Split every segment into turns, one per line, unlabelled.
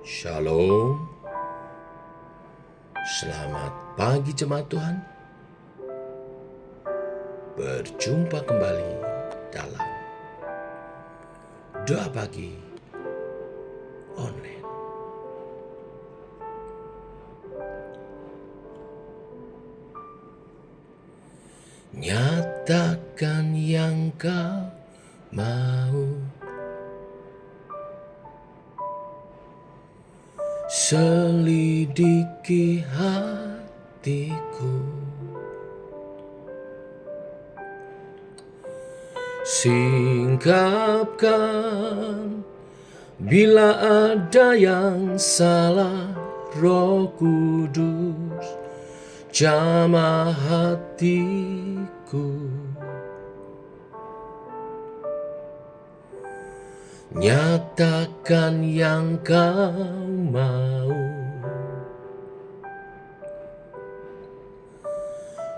Shalom, selamat pagi jemaat Tuhan. Berjumpa kembali dalam doa pagi online. Nyatakan yang kau mau, selidiki hatiku, singkapkan bila ada yang salah. Roh Kudus jamah hatiku, nyatakan yang kau mau,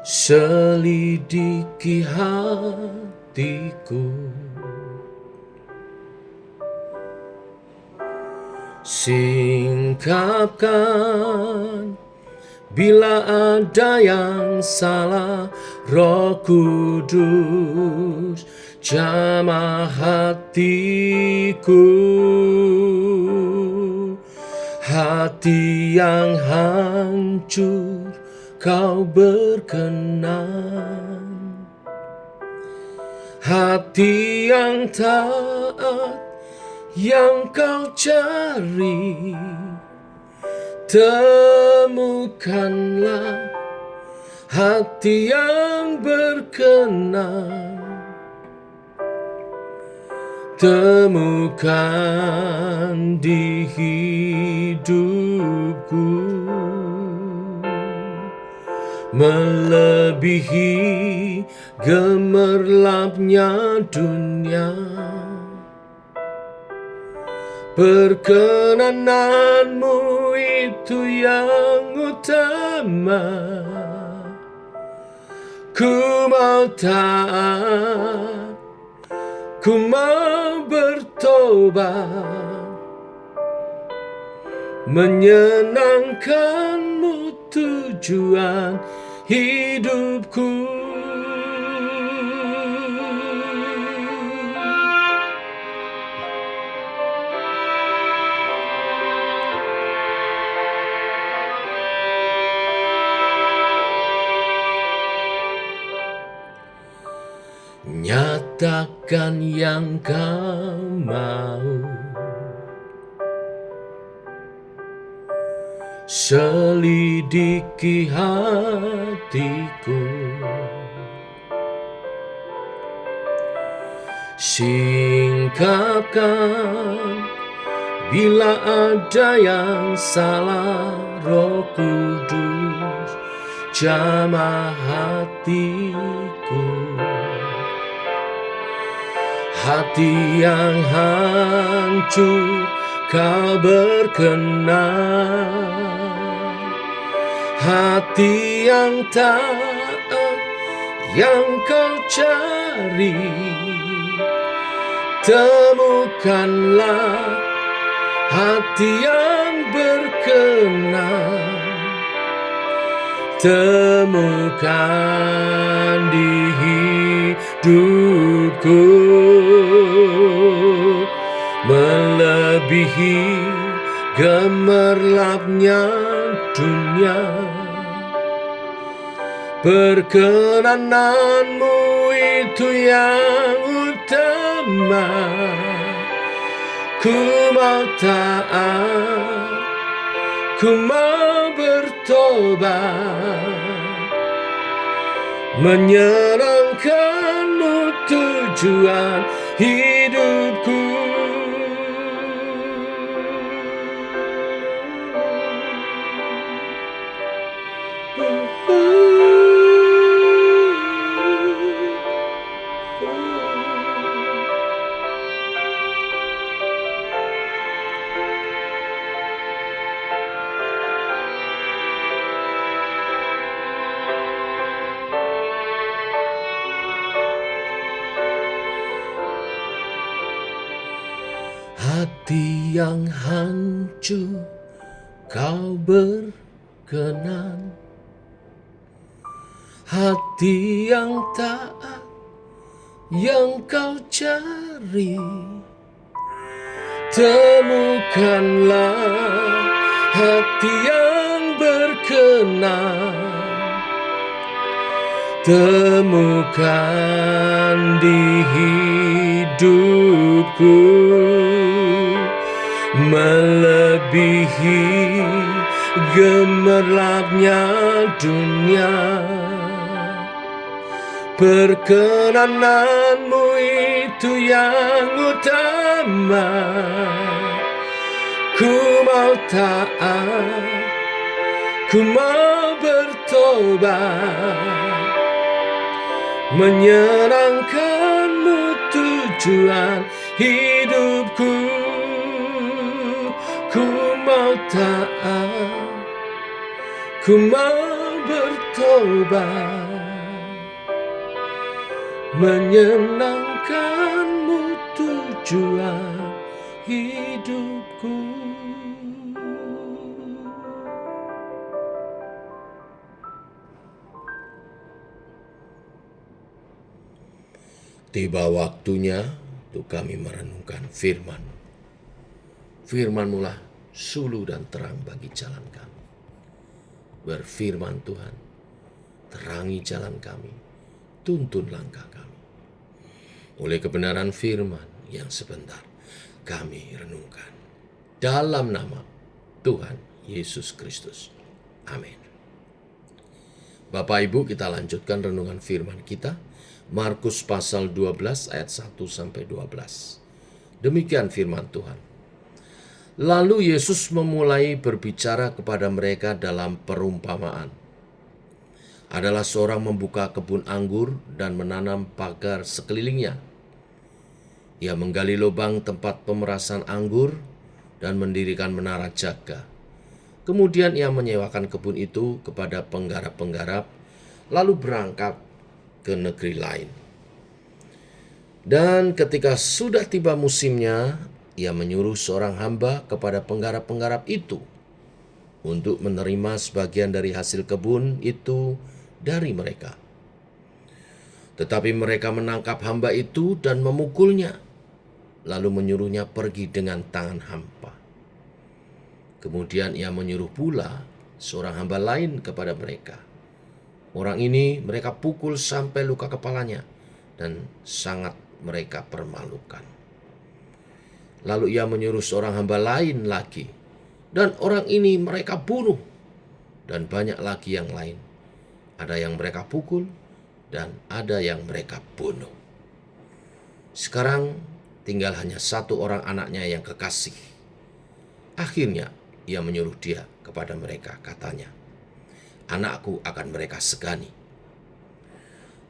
selidiki hatiku, singkapkan bila ada yang salah. Roh Kudus jamah hatiku, hati yang hancur kau berkenan, hati yang taat yang kau cari. Temukanlah hati yang berkenan, temukan di hidupku, melebihi gemerlapnya dunia. Perkenananmu itu yang utama. Ku mau taat, ku mau bertobat, menyenangkanmu tujuan hidupku. Nyatakan yang kau mau, selidiki hatiku, singkapkan bila ada yang salah. Roh Kudus jamah hatiku, hati yang hancur kau berkenan, hati yang taat yang kau cari. Temukanlah hati yang berkenan, temukan di hidupku, melebihi gemerlapnya dunia. Perkenananmu itu yang utama. Ku mau taat, ku mau bertobat, menyenangkanmu tujuan hidupku. hati yang hancur kau berkenan, hati yang taat yang kau cari. Temukanlah hati yang berkenan, temukan di hidupku, melebihi gemerlapnya dunia. Perkenananmu itu yang utama. Ku mau taat, ku mau bertobat, menyenangkanmu tujuan hidupku. Ku mau taat, ku mau bertobat, menyenangkanmu tujuan hidupku. Tiba waktunya untuk kami merenungkan firman. Firman-Mu lah suluh dan terang bagi jalan kami. Berfirman Tuhan, terangi jalan kami, tuntun langkah kami. Oleh kebenaran firman yang sebentar kami renungkan. Dalam nama Tuhan Yesus Kristus. Amin. Bapak Ibu, kita lanjutkan renungan firman kita. Markus pasal 12 ayat 1-12. Demikian firman Tuhan. Lalu Yesus memulai berbicara kepada mereka dalam perumpamaan. Adalah seorang membuka kebun anggur dan menanam pagar sekelilingnya. Ia menggali lubang tempat pemerasan anggur dan mendirikan menara jaga. Kemudian ia menyewakan kebun itu kepada penggarap-penggarap, lalu berangkat ke negeri lain. Dan ketika sudah tiba musimnya, ia menyuruh seorang hamba kepada penggarap-penggarap itu untuk menerima sebagian dari hasil kebun itu dari mereka. Tetapi mereka menangkap hamba itu dan memukulnya, lalu menyuruhnya pergi dengan tangan hampa. Kemudian ia menyuruh pula seorang hamba lain kepada mereka. Orang ini mereka pukul sampai luka kepalanya dan sangat mereka permalukan. Lalu ia menyuruh seorang hamba lain lagi, dan orang ini mereka bunuh, dan banyak lagi yang lain. Ada yang mereka pukul dan ada yang mereka bunuh. Sekarang tinggal hanya satu orang anaknya yang kekasih. Akhirnya ia menyuruh dia kepada mereka, katanya, anakku akan mereka segani.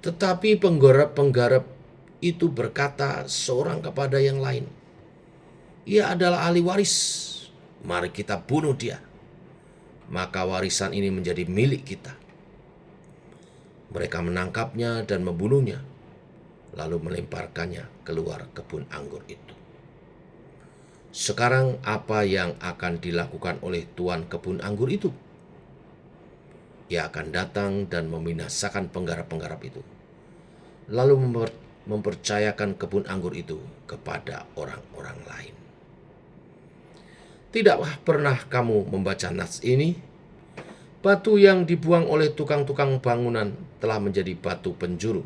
Tetapi penggarap-penggarap itu berkata seorang kepada yang lain, ia adalah ahli waris, mari kita bunuh dia, maka warisan ini menjadi milik kita. Mereka menangkapnya dan membunuhnya, lalu melemparkannya keluar kebun anggur itu. Sekarang apa yang akan dilakukan oleh tuan kebun anggur itu? Ia akan datang dan membinasakan penggarap-penggarap itu, lalu mempercayakan kebun anggur itu kepada orang-orang lain. Tidakkah pernah kamu membaca nas ini? Batu yang dibuang oleh tukang-tukang bangunan telah menjadi batu penjuru.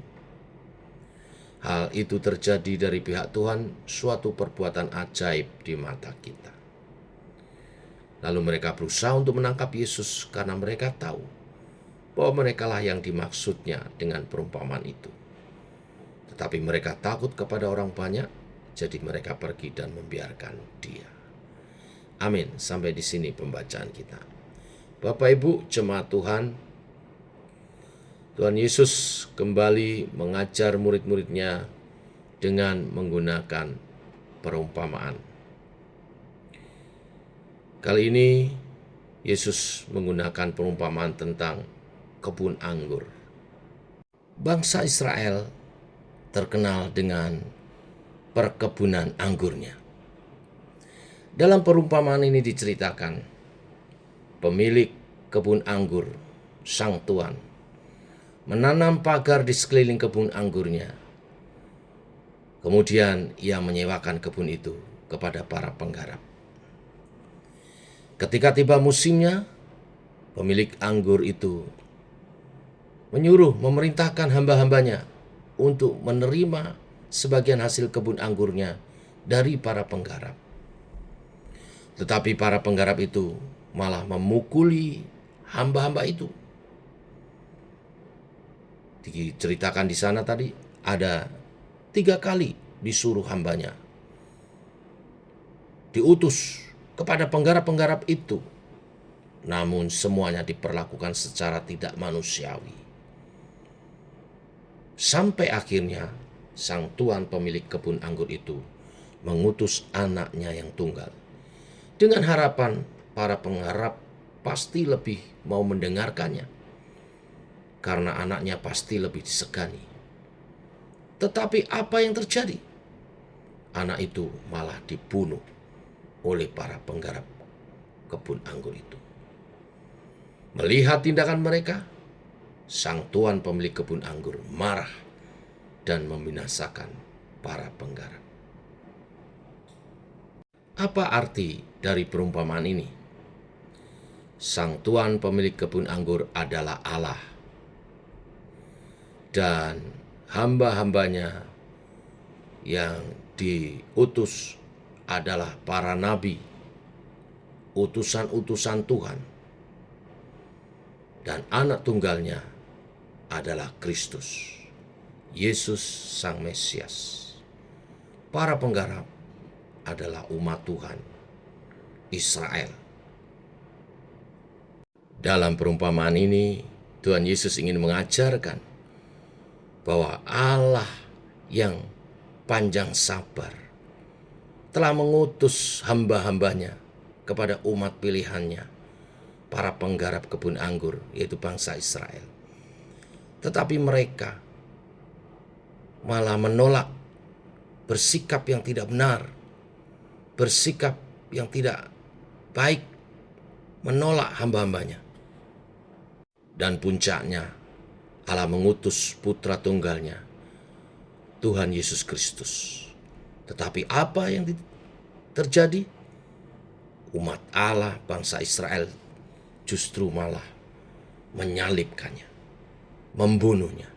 Hal itu terjadi dari pihak Tuhan, suatu perbuatan ajaib di mata kita. Lalu mereka berusaha untuk menangkap Yesus karena mereka tahu bahwa merekalah yang dimaksudnya dengan perumpamaan itu. Tetapi mereka takut kepada orang banyak, jadi mereka pergi dan membiarkan dia. Amin. Sampai di sini pembacaan kita. Bapak Ibu jemaat Tuhan, Tuhan Yesus kembali mengajar murid-muridnya dengan menggunakan perumpamaan. Kali ini Yesus menggunakan perumpamaan tentang kebun anggur. Bangsa Israel terkenal dengan perkebunan anggurnya. Dalam perumpamaan ini diceritakan, pemilik kebun anggur, sang tuan, menanam pagar di sekeliling kebun anggurnya. Kemudian ia menyewakan kebun itu kepada para penggarap. Ketika tiba musimnya, pemilik anggur itu memerintahkan hamba-hambanya untuk menerima sebagian hasil kebun anggurnya dari para penggarap. Tetapi para penggarap itu malah memukuli hamba-hamba itu. Diceritakan di sana tadi ada 3 kali disuruh hambanya diutus kepada penggarap-penggarap itu. Namun semuanya diperlakukan secara tidak manusiawi. Sampai akhirnya sang tuan pemilik kebun anggur itu mengutus anaknya yang tunggal. Dengan harapan para penggarap pasti lebih mau mendengarkannya, karena anaknya pasti lebih disegani. Tetapi apa yang terjadi? Anak itu malah dibunuh oleh para penggarap kebun anggur itu. Melihat tindakan mereka, sang tuan pemilik kebun anggur marah dan membinasakan para penggarap. Apa arti dari perumpamaan ini? Sang tuan pemilik kebun anggur adalah Allah, dan hamba-hambanya yang diutus adalah para nabi, utusan-utusan Tuhan, dan anak tunggalnya adalah Kristus, Yesus Sang Mesias. Para penggarap adalah umat Tuhan, Israel. Dalam perumpamaan ini, Tuhan Yesus ingin mengajarkan bahwa Allah yang panjang sabar telah mengutus hamba-hambanya kepada umat pilihannya, para penggarap kebun anggur, yaitu bangsa Israel. Tetapi mereka malah menolak, bersikap yang tidak benar, bersikap yang tidak baik, menolak hamba-hambanya. Dan puncaknya, Allah mengutus putra tunggalnya, Tuhan Yesus Kristus. Tetapi apa yang terjadi? Umat Allah, bangsa Israel, justru malah menyalibkannya, membunuhnya.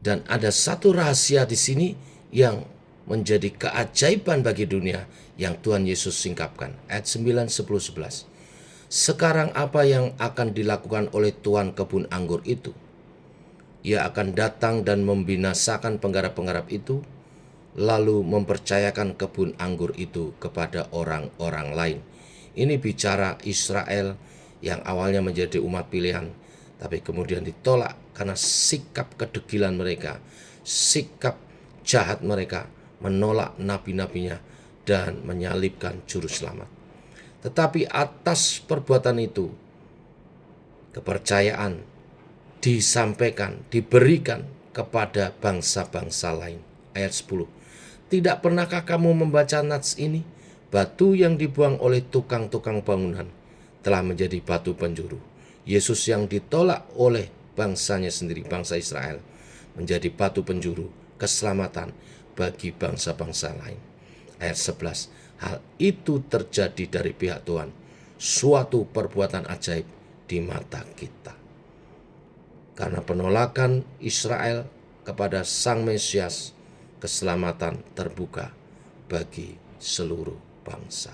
Dan ada satu rahasia di sini yang menjadi keajaiban bagi dunia yang Tuhan Yesus singkapkan. Ayat 9, 10, 11. Sekarang apa yang akan dilakukan oleh tuan kebun anggur itu? Ia akan datang dan membinasakan penggarap-penggarap itu, lalu mempercayakan kebun anggur itu kepada orang-orang lain. Ini bicara Israel yang awalnya menjadi umat pilihan, tapi kemudian ditolak karena sikap kedegilan mereka, sikap jahat mereka, menolak nabi-nabinya dan menyalibkan juru selamat. Tetapi atas perbuatan itu, kepercayaan disampaikan, diberikan kepada bangsa-bangsa lain. Ayat 10. Tidak pernahkah kamu membaca nats ini? Batu yang dibuang oleh tukang-tukang bangunan telah menjadi batu penjuru. Yesus yang ditolak oleh bangsanya sendiri, bangsa Israel, menjadi batu penjuru keselamatan bagi bangsa-bangsa lain. Ayat 11. Hal itu terjadi dari pihak Tuhan, suatu perbuatan ajaib di mata kita. Karena penolakan Israel kepada Sang Mesias, keselamatan terbuka bagi seluruh bangsa.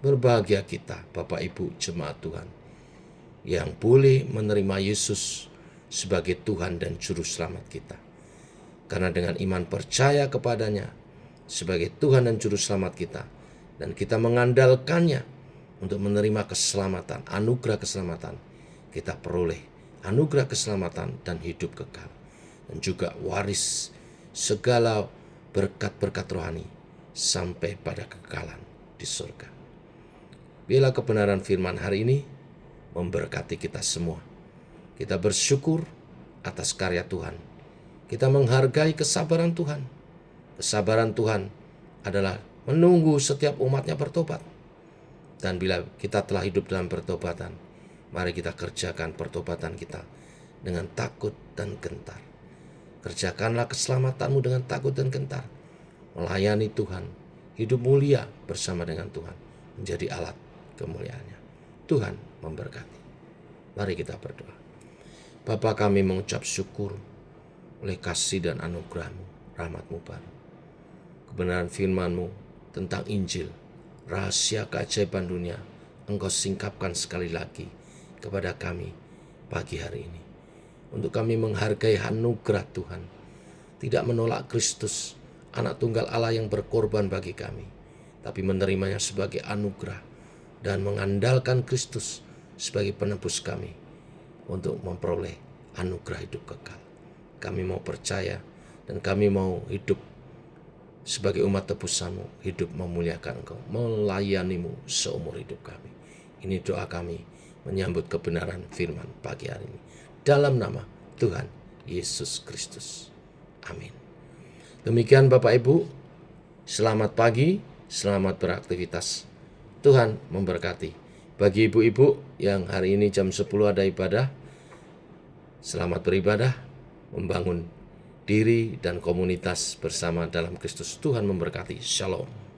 Berbahagia kita, Bapak Ibu jemaat Tuhan, yang boleh menerima Yesus sebagai Tuhan dan Juru Selamat kita. Karena dengan iman percaya kepadanya sebagai Tuhan dan Juru Selamat kita, dan kita mengandalkannya untuk menerima keselamatan, anugerah keselamatan, kita peroleh anugerah keselamatan dan hidup kekal, dan juga waris segala berkat-berkat rohani sampai pada kekekalan di surga. Bila kebenaran firman hari ini memberkati kita semua. Kita bersyukur atas karya Tuhan. Kita menghargai kesabaran Tuhan. Kesabaran Tuhan adalah menunggu setiap umatnya bertobat. Dan bila kita telah hidup dalam pertobatan, mari kita kerjakan pertobatan kita dengan takut dan gentar. Kerjakanlah keselamatanmu dengan takut dan gentar. Melayani Tuhan, hidup mulia bersama dengan Tuhan, menjadi alat kemuliaannya. Tuhan memberkati. Mari kita berdoa. Bapa, kami mengucap syukur oleh kasih dan anugerah-Mu, rahmat-Mu baru. Kebenaran firman-Mu tentang Injil, rahasia keajaiban dunia, Engkau singkapkan sekali lagi kepada kami pagi hari ini. Untuk kami menghargai anugerah Tuhan, tidak menolak Kristus, anak tunggal Allah yang berkorban bagi kami, tapi menerimanya sebagai anugerah dan mengandalkan Kristus sebagai penebus kami untuk memperoleh anugerah hidup kekal. Kami mau percaya dan kami mau hidup sebagai umat tebusan-Mu, hidup memuliakan Engkau, melayani-Mu seumur hidup kami. Ini doa kami menyambut kebenaran firman pagi hari ini. Dalam nama Tuhan Yesus Kristus. Amin. Demikian Bapak Ibu, selamat pagi, selamat beraktivitas. Tuhan memberkati. Bagi ibu-ibu yang hari ini jam 10 ada ibadah, selamat beribadah, membangun diri dan komunitas bersama dalam Kristus. Tuhan memberkati. Shalom.